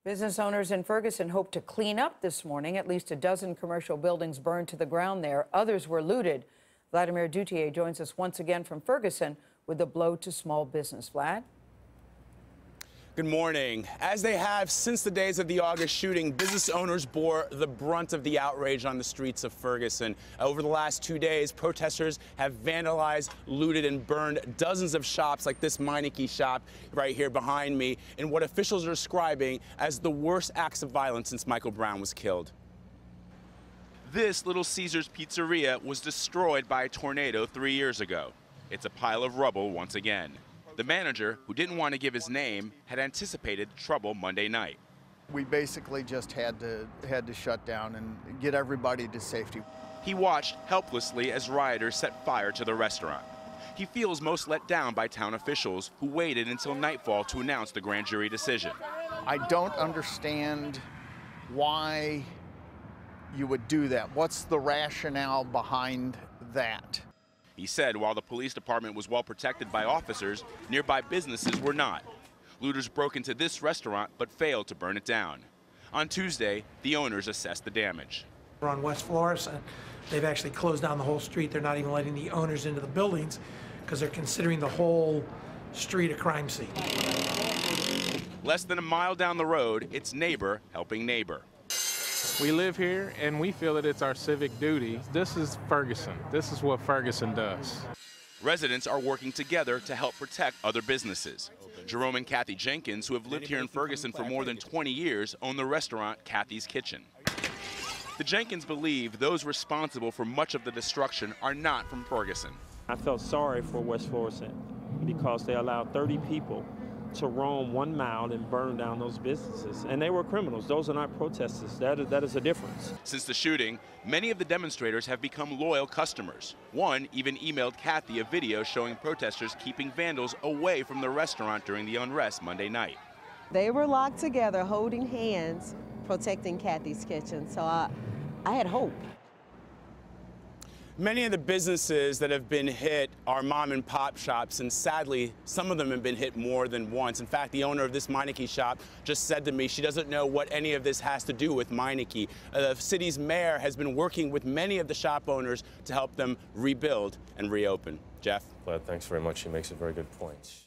Business owners in Ferguson hope to clean up this morning. At least a dozen commercial buildings burned to the ground there. Others were looted. Vladimir Duthier joins us once again from Ferguson with a blow to small business. Vlad? Good morning. As they have since the days of the August shooting, business owners bore the brunt of the outrage on the streets of Ferguson. Over the last 2 days, protesters have vandalized, looted, and burned dozens of shops like this Meineke shop right here behind me in what officials are describing as the worst acts of violence since Michael Brown was killed. This Little Caesars pizzeria was destroyed by a tornado 3 years ago. It's a pile of rubble once again. The manager, who didn't want to give his name, had anticipated trouble Monday night. We basically just had to shut down and get everybody to safety. He watched helplessly as rioters set fire to the restaurant. He feels most let down by town officials who waited until nightfall to announce the grand jury decision. I don't understand why you would do that. What's the rationale behind that? He said while the police department was well protected by officers, nearby businesses were not. Looters broke into this restaurant but failed to burn it down. On Tuesday, the owners assessed the damage. We're on West Florissant. They've actually closed down the whole street. They're not even letting the owners into the buildings because they're considering the whole street a crime scene. Less than a mile down the road, it's neighbor helping neighbor. We live here and we feel that it's our civic duty. This is Ferguson. This is what Ferguson does. Residents are working together to help protect other businesses. Jerome and Kathy Jenkins, who have lived here in Ferguson for more than 20 years, own the restaurant Kathy's Kitchen. The Jenkins believe those responsible for much of the destruction are not from Ferguson. I felt sorry for West Florissant because they allowed 30 people to roam 1 mile and burn down those businesses. And they were criminals. Those are not protesters. That is a difference. Since the shooting, many of the demonstrators have become loyal customers. One even emailed Kathy a video showing protesters keeping vandals away from the restaurant during the unrest Monday night. They were locked together, holding hands, protecting Kathy's Kitchen. So I had hope. Many of the businesses that have been hit are mom and pop shops, and sadly, some of them have been hit more than once. In fact, the owner of this Meineke shop just said to me she doesn't know what any of this has to do with Meineke. The city's mayor has been working with many of the shop owners to help them rebuild and reopen. Jeff? Vlad, thanks very much. He makes a very good point.